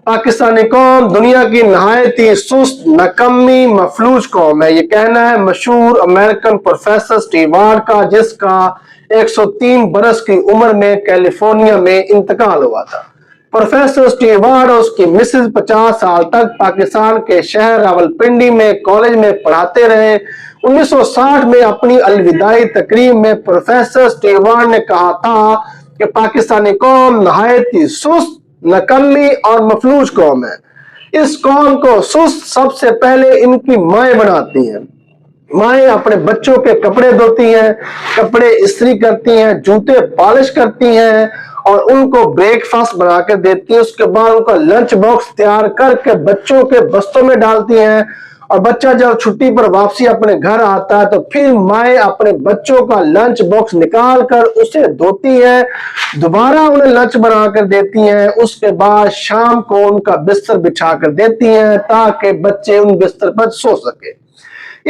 पाकिस्तानी कौम दुनिया की नहायत ही सुस्त नकम्मी मफलूज कौम है, ये कहना है मशहूर अमेरिकन प्रोफेसर स्टीवार्ड का, जिसका 103 बरस की उम्र में कैलिफोर्निया में इंतकाल हुआ था। प्रोफेसर स्टीवार्ड और उसकी मिसेज 50 साल तक पाकिस्तान के शहर रावलपिंडी में कॉलेज में पढ़ाते रहे। 1960 में अपनी अलविदाई तकरीब में प्रोफेसर स्टीवार्ड ने कहा था कि पाकिस्तानी कौम नहायत ही सुस्त नकम्मी और मफलूज कौम है। इस कौम को सुस्त सबसे पहले इनकी माएं बनाती हैं। माएं अपने बच्चों के कपड़े धोती हैं, कपड़े इस्त्री करती हैं, जूते पॉलिश करती हैं और उनको ब्रेकफास्ट बना कर देती हैं। उसके बाद उनका लंच बॉक्स तैयार करके बच्चों के बस्तों में डालती हैं और बच्चा जब छुट्टी पर वापसी अपने घर आता है तो फिर माएं अपने बच्चों का लंच बॉक्स निकाल कर उसे धोती हैं, दोबारा उन्हें लंच बना कर देती हैं। उसके बाद शाम को उनका बिस्तर बिछा कर देती हैं ताकि बच्चे उन बिस्तर पर सो सके।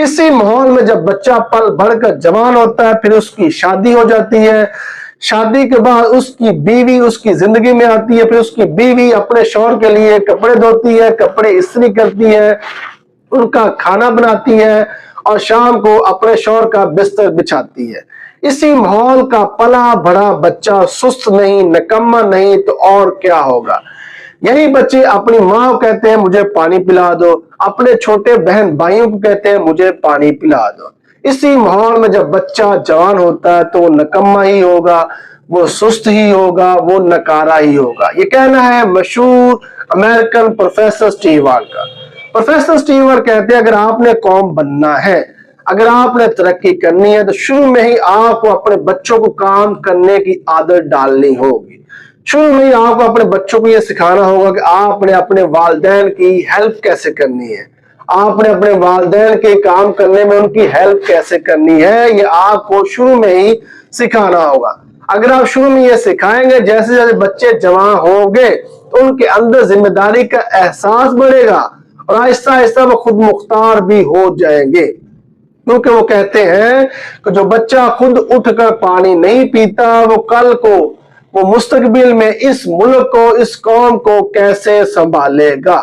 इसी माहौल में जब बच्चा पल भर कर जवान होता है, फिर उसकी शादी हो जाती है। शादी के बाद उसकी बीवी उसकी जिंदगी में आती है। फिर उसकी बीवी अपने शौहर के लिए कपड़े धोती है, कपड़े इस्त्री करती है, उनका खाना बनाती है और शाम को अपने शौहर का बिस्तर बिछाती है। इसी माहौल का पला बड़ा बच्चा सुस्त नहीं, नकम्मा नहीं तो और क्या होगा। यही बच्चे अपनी माँ को कहते हैं मुझे पानी पिला दो, अपने छोटे बहन भाइयों को कहते हैं मुझे पानी पिला दो। इसी माहौल में जब बच्चा जवान होता है तो वो नकम्मा ही होगा, वो सुस्त ही होगा, वो नकारा ही होगा। ये कहना है मशहूर अमेरिकन प्रोफेसर स्टीवार्ड का। प्रोफेसर स्टीवार्ड कहते हैं अगर आपने कौम बनना है, अगर आपने तरक्की करनी है तो शुरू में ही आपको अपने बच्चों को काम करने की आदत डालनी होगी। शुरू में ही आपको अपने बच्चों को यह सिखाना होगा कि आपने अपने वालिदैन की हेल्प कैसे करनी है, आपने अपने वालिदैन के काम करने में उनकी हेल्प कैसे करनी है, ये आपको शुरू में ही सिखाना होगा। अगर आप शुरू में ये सिखाएंगे, जैसे जैसे बच्चे जवान होंगे तो उनके अंदर जिम्मेदारी का एहसास बढ़ेगा और आहिस्ता आहिस्ता वो खुद मुख्तार भी हो जाएंगे। क्योंकि वो कहते हैं कि जो बच्चा खुद उठकर पानी नहीं पीता वो कल को वो मुस्तकबिल में इस मुल्क को, इस कौम को कैसे संभालेगा।